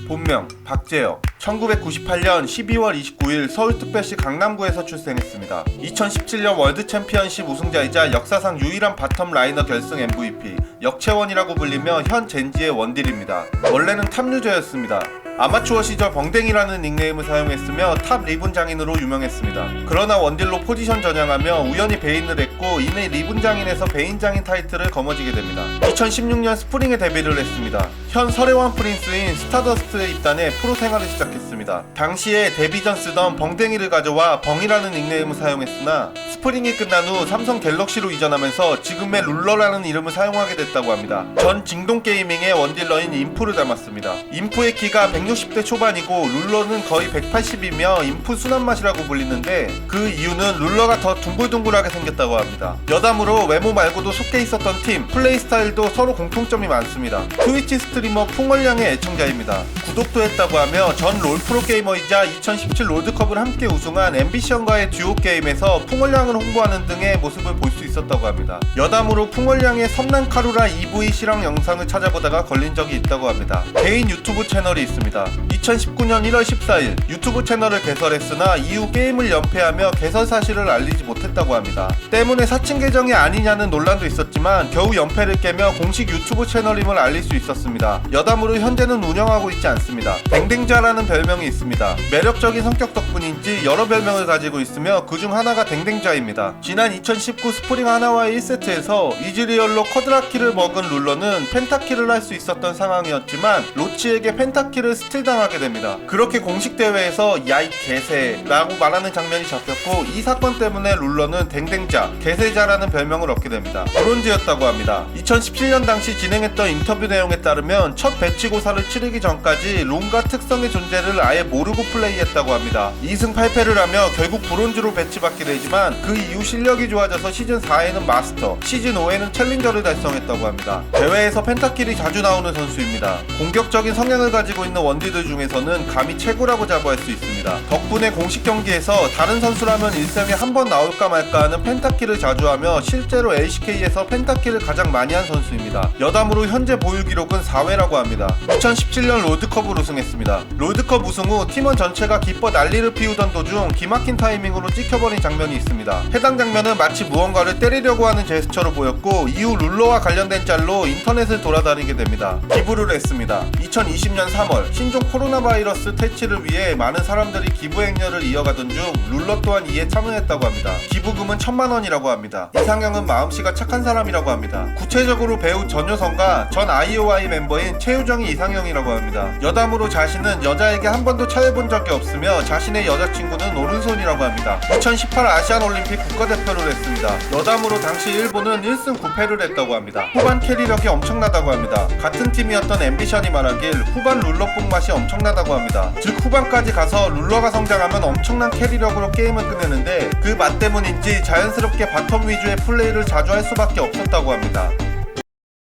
본명 박재혁, 1998년 12월 29일 서울특별시 강남구에서 출생했습니다. 2017년 월드챔피언십 우승자이자 역사상 유일한 바텀 라이너 결승 MVP, 역채원이라고 불리며 현 젠지의 원딜입니다. 원래는 탑 유저였습니다. 아마추어 시절 벙댕이라는 닉네임을 사용했으며 탑 리븐 장인으로 유명했습니다. 그러나 원딜로 포지션 전향하며 우연히 베인을 했고 이내 리븐 장인에서 베인 장인 타이틀을 거머쥐게 됩니다. 2016년 스프링에 데뷔를 했습니다. 현 설혜원 프린스인 스타더스트에 입단해 프로 생활을 시작했습니다. 당시에 데뷔 전 쓰던 벙댕이를 가져와 벙이라는 닉네임을 사용했으나 스프링이 끝난 후 삼성 갤럭시로 이전하면서 지금의 룰러라는 이름을 사용하게 됐다고 합니다. 전 징동게이밍의 원딜러인 인프를 닮았습니다. 인프의 키가 160대 초반이고 룰러는 거의 180이며 인프 순한 맛이라고 불리는데 그 이유는 룰러가 더 둥글둥글하게 생겼다고 합니다. 여담으로 외모 말고도 속해 있었던 팀, 플레이 스타일도 서로 공통점이 많습니다. 트위치 스트리머 풍월량의 애청자입니다. 구독도 했다고 하며 전 롤프로 게이머이자 2017 롤드컵을 함께 우승한 앰비션과의 듀오 게임에서 풍월량을 홍보하는 등의 모습을 볼 수 있었다고 합니다. 여담으로 풍월량의 섬난 카루라 EV 실황 영상을 찾아보다가 걸린 적이 있다고 합니다. 개인 유튜브 채널이 있습니다. 2019년 1월 14일 유튜브 채널을 개설했으나 이후 게임을 연패하며 개설 사실을 알리지 못했다고 합니다. 때문에 사칭 계정이 아니냐는 논란도 있었지만 겨우 연패를 깨며 공식 유튜브 채널임을 알릴 수 있었습니다. 여담으로 현재는 운영하고 있지 않습니다. 댕댕자라는 별명이 있습니다. 매력적인 성격 덕분인지 여러 별명을 가지고 있으며 그중 하나가 댕댕자입니다. 지난 2019 스프링 하나와의 1세트에서 이즈리얼로 쿼드라키를 먹은 룰러는 펜타키를 할 수 있었던 상황이었지만 로치에게 펜타키를 스틸당하게 됩니다. 그렇게 공식 대회에서 야이 개새 라고 말하는 장면이 잡혔고 이 사건 때문에 룰러는 댕댕자, 개새자라는 별명을 얻게 됩니다. 브론즈였다고 합니다. 2017년 당시 진행했던 인터뷰 내용에 따르면 첫 배치고사를 치르기 전까지 롱과 특성의 존재를 아예 모르고 플레이했다고 합니다. 2승 8패를 하며 결국 브론즈로 배치받게 되지만 그 이후 실력이 좋아져서 시즌 4에는 마스터, 시즌 5에는 챌린저를 달성했다고 합니다. 대회에서 펜타킬이 자주 나오는 선수입니다. 공격적인 성향을 가지고 있는 원딜들 중에서는 감히 최고라고 자부할 수 있습니다. 덕분에 공식 경기에서 다른 선수라면 1승에 한 번 나올까 말까 하는 펜타킬을 자주 하며 실제로 LCK에서 펜타킬을 가장 많이 한 선수입니다. 여담으로 현재 보유 기록은 4회라고 합니다. 2017년 롤드컵을 우승했습니다. 롤드컵 우승 후 팀원 전체가 기뻐 난리를 피우던 도중 기막힌 타이밍으로 찍혀버린 장면이 있습니다. 해당 장면은 마치 무언가를 때리려고 하는 제스처로 보였고 이후 룰러와 관련된 짤로 인터넷을 돌아다니게 됩니다. 기부를 했습니다. 2020년 3월 신종 코로나 바이러스 퇴치를 위해 많은 사람들이 기부 행렬을 이어가던 중 룰러 또한 이에 참여했다고 합니다. 기부금은 1000만원이라고 합니다. 이상형은 마음씨가 착한 사람이라고 합니다. 구체적으로 배우 전효성과 전 IOI 멤버인 최유정이 이상형이라고 합니다. 여담으로 자신은 여자에게 한 번도 차여본 적이 없으며 자신의 여자친구는 오른손이라고 합니다. 2018 아시안올림픽 국가대표를 했습니다. 여담으로 당시 일본은 1승 9패를 했다고 합니다. 후반 캐리력이 엄청나다고 합니다. 같은 팀이었던 앰비션이 말하길 후반 룰러뽕 맛이 엄청나다고 합니다. 즉 후반까지 가서 룰러가 성장하면 엄청난 캐리력으로 게임을 끝내는데 그 맛 때문인지 자연스럽게 바텀 위주의 플레이를 자주 할 수밖에 없었다고 합니다.